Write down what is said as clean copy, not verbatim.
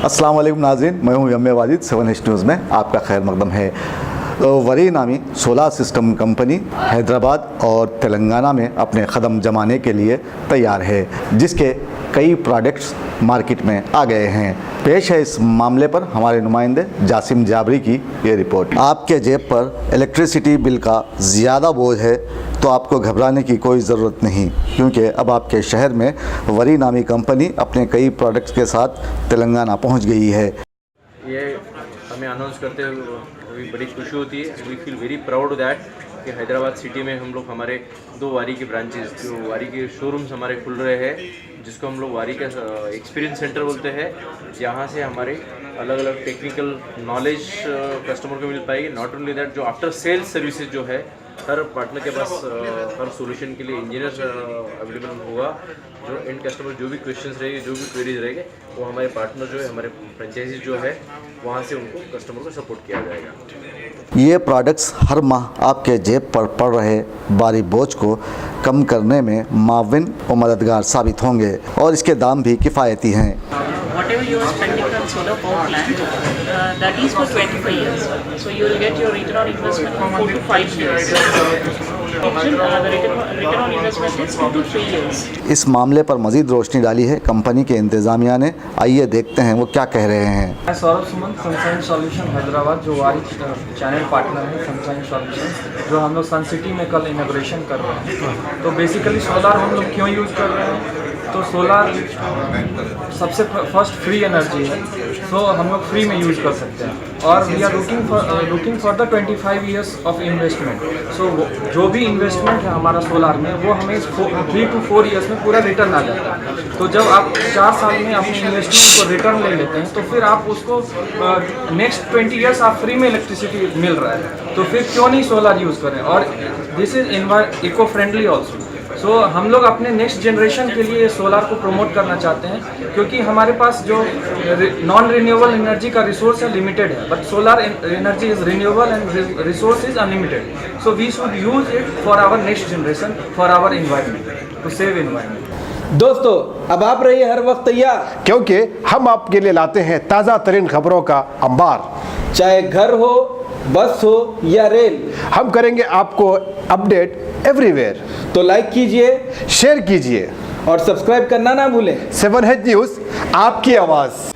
अस्सलाम वालेकुम नाज़रीन, मैं हूं यम्मे वाजिद। 7H न्यूज़ में आपका खैर मकदम है। वरी नामी सोलार सिस्टम कंपनी हैदराबाद और तेलंगाना में अपने कदम जमाने के लिए तैयार है, जिसके कई प्रोडक्ट्स मार्केट में आ गए हैं। पेश है इस मामले पर हमारे नुमाइंदे जासिम जाबरी की ये रिपोर्ट। आपके जेब पर इलेक्ट्रिसिटी बिल का ज़्यादा बोझ है तो आपको घबराने की कोई ज़रूरत नहीं, क्योंकि अब आपके शहर में वरी नामी कंपनी अपने कई प्रोडक्ट्स के साथ तेलंगाना पहुंच गई है। ये हमें अनाउंस करते हुए अभी बड़ी खुशी होती है। We feel very proud that कि हैदराबाद सिटी में हम लोग हमारे 2 वारी के ब्रांचेस, जो वारी के शोरूम्स हमारे खुल रहे हैं, जिसको हम लोग वारी का एक्सपीरियंस सेंटर बोलते हैं, जहाँ से हमारे अलग अलग टेक्निकल नॉलेज कस्टमर को मिल पाएगी। नॉट ओनली दैट, जो आफ्टर सेल्स सर्विसेज जो है हर पार्टनर के पास हर सॉल्यूशन के लिए इंजीनियर अवेलेबल होगा। जो एंड कस्टमर जो भी क्वेश्चंस रहेंगे, जो भी क्वेरीज रहेंगे, वो हमारे पार्टनर जो है, हमारे फ्रेंचाइजी जो है, वहाँ से उनको कस्टमर को सपोर्ट किया जाएगा। ये प्रोडक्ट्स हर माह आपके जेब पर पड़ रहे भारी बोझ को कम करने में माविन और मददगार साबित होंगे और इसके दाम भी किफ़ायती हैं। Whatever you are spending on solar power plant, that is for 25 years. So you will get your return on investment for 4 to 5 years. The return on investment is 2 to 3 years. इस मामले पर मज़ीद रोशनी डाली है कंपनी के इंतज़ामिया ने। आइए देखते हैं वो क्या कह रहे हैं। मैं सौरभ सुमन, सनशाइन सॉल्यूशन हैदराबाद, जो वारी चैनल पार्टनर है सनशाइन सॉल्यूशन, जो हम लोग सन सिटी में कल इनॉग्रेशन कर रहे हैं। तो बेसिकली सोलार हम लोग क्यों यूज़ कर रहे हैं? तो सोलार सबसे फर्स्ट फ्री एनर्जी है, तो हम लोग फ्री में यूज़ कर सकते हैं। और we are looking for the 25 years of investment. So जो भी इन्वेस्टमेंट है हमारा सोलार में, वो हमें 3 to 4 ईयर्स में पूरा रिटर्न आ जाता है। तो जब आप 4 साल में अपने इन्वेस्टमेंट को रिटर्न ले लेते हैं, तो फिर आप उसको नेक्स्ट 20 ईयर्स आप फ्री में इलेक्ट्रिसिटी मिल रहा है, तो फिर क्यों नहीं सोलार यूज़ करें? और this is eco friendly also. So हम लोग अपने नेक्स्ट जनरेशन के लिए सोलार को प्रमोट करना चाहते हैं, क्योंकि हमारे पास जो नॉन रिन्यूएबल एनर्जी का रिसोर्स है लिमिटेड है, but solar energy is renewable and resource is unlimited. So we should use it for our next generation, for our environment, to save environment. दोस्तों, अब आप रहिए हर वक्त तैयार, क्योंकि हम आपके लिए लाते हैं ताज़ा तरीन खबरों का अंबार। चाहे घर हो, बस हो या रेल, हम करेंगे आपको अपडेट एवरीवेयर। तो लाइक कीजिए, शेयर कीजिए और सब्सक्राइब करना ना भूलें। 7H न्यूज़, आपकी आवाज़।